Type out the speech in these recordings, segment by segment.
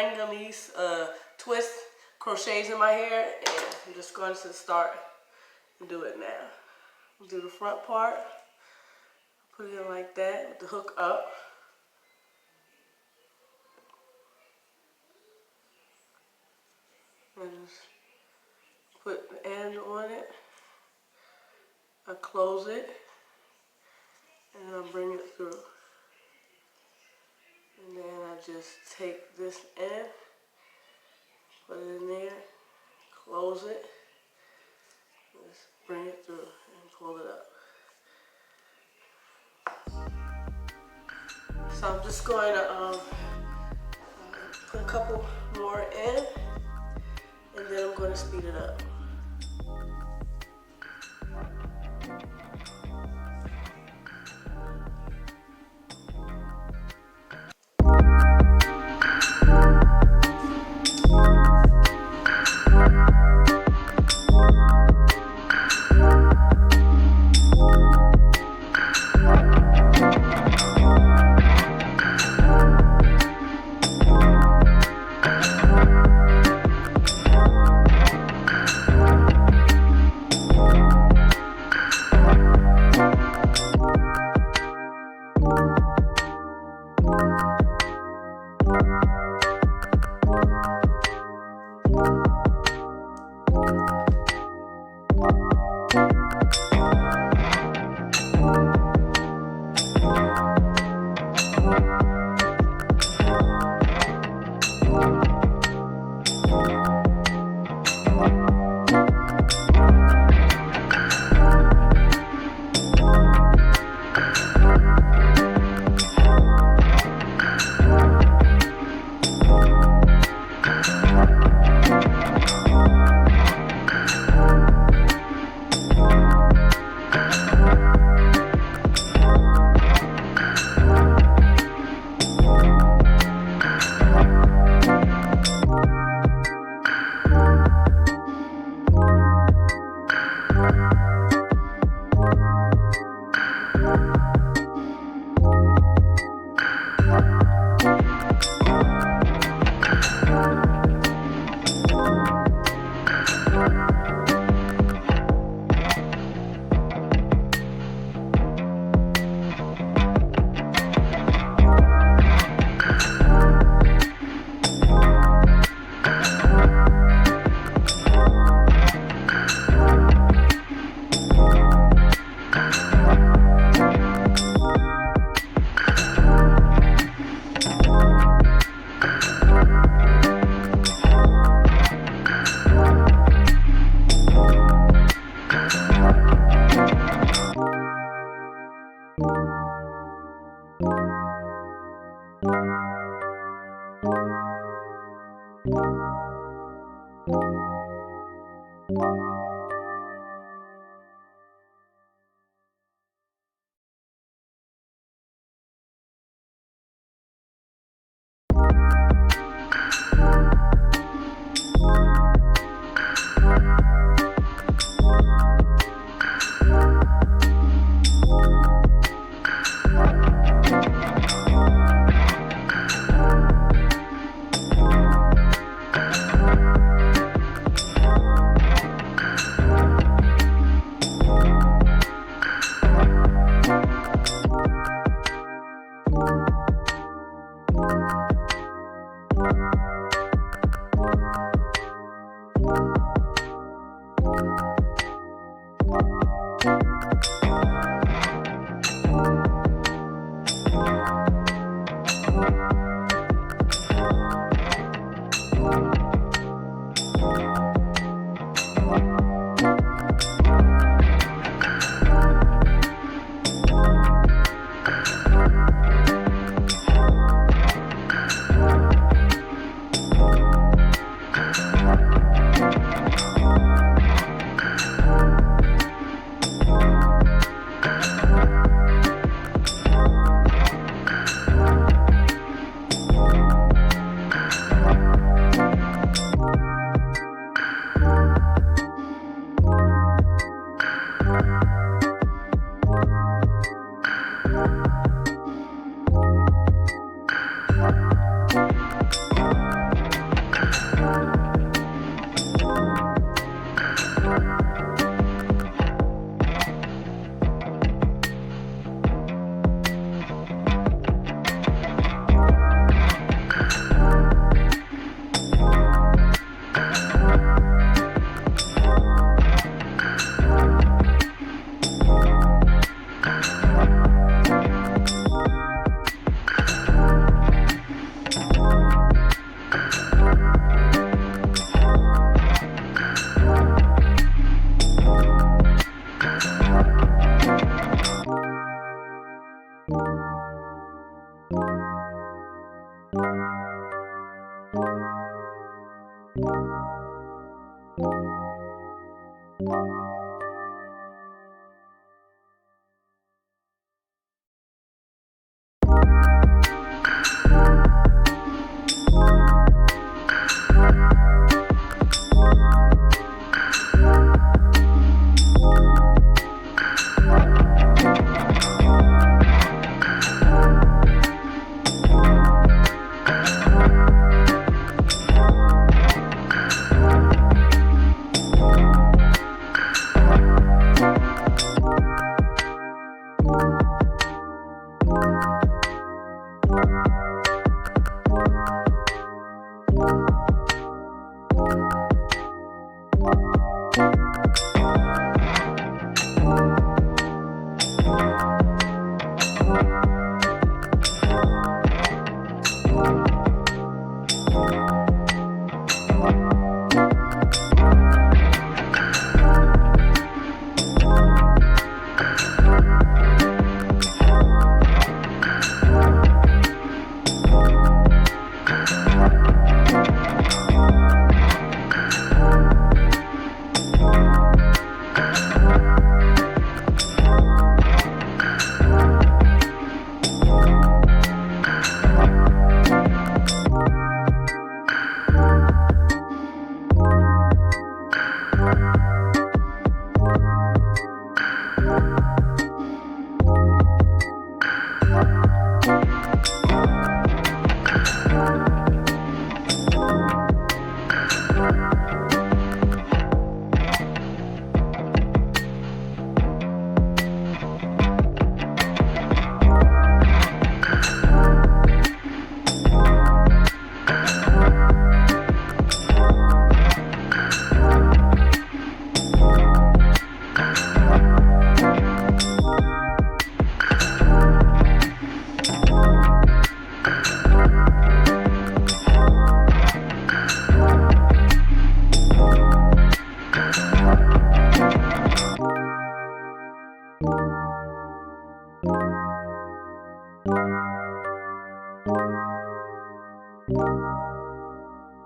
Senegalese twist crochets in my hair, and I'm just going to start and do it now. I'll do the front part, put it in like that with the hook up. And just put the end on it. I close it, and I'll bring it through. And then I just take this end, put it in there, close it, just bring it through and pull it up. So I'm just going to put a couple more in, and then I'm going to speed it up.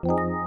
Thank you.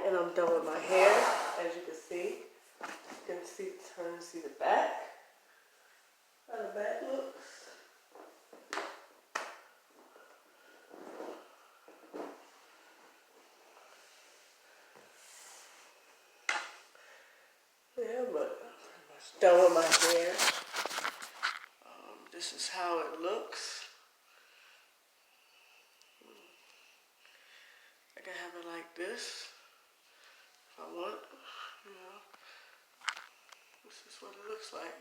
and I'm done with my hair. As you can see, turn and see the back. How the back looks. Yeah, but I'm pretty much done with my hair. This is how it looks. I can have it like this if I want, you know. This is what it looks like.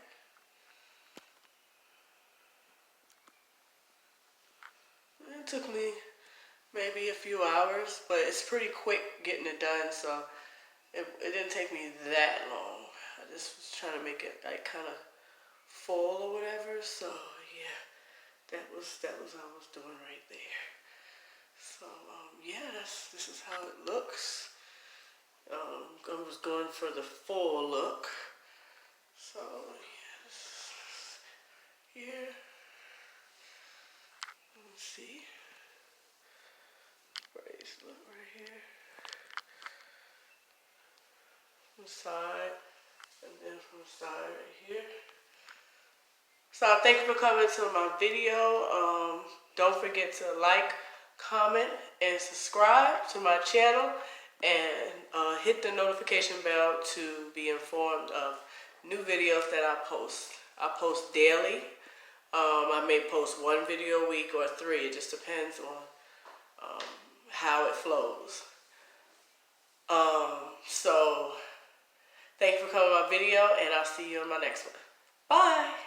It took me maybe a few hours, but it's pretty quick getting it done, so it didn't take me that long. I just was trying to make it like kind of full or whatever, so yeah, that was what I was doing right there. So yeah, this is how it looks. I was going for the full look, so yeah, here. Let's see. Bracelet right here. From the side, and then from the side right here. So thank you for coming to my video. Don't forget to like, comment, and subscribe to my channel, and hit the notification bell to be informed of new videos that I post. I post daily. I may post 1 video a week or 3. It just depends on how it flows. So thank you for coming to my video, and I'll see you in my next one. Bye.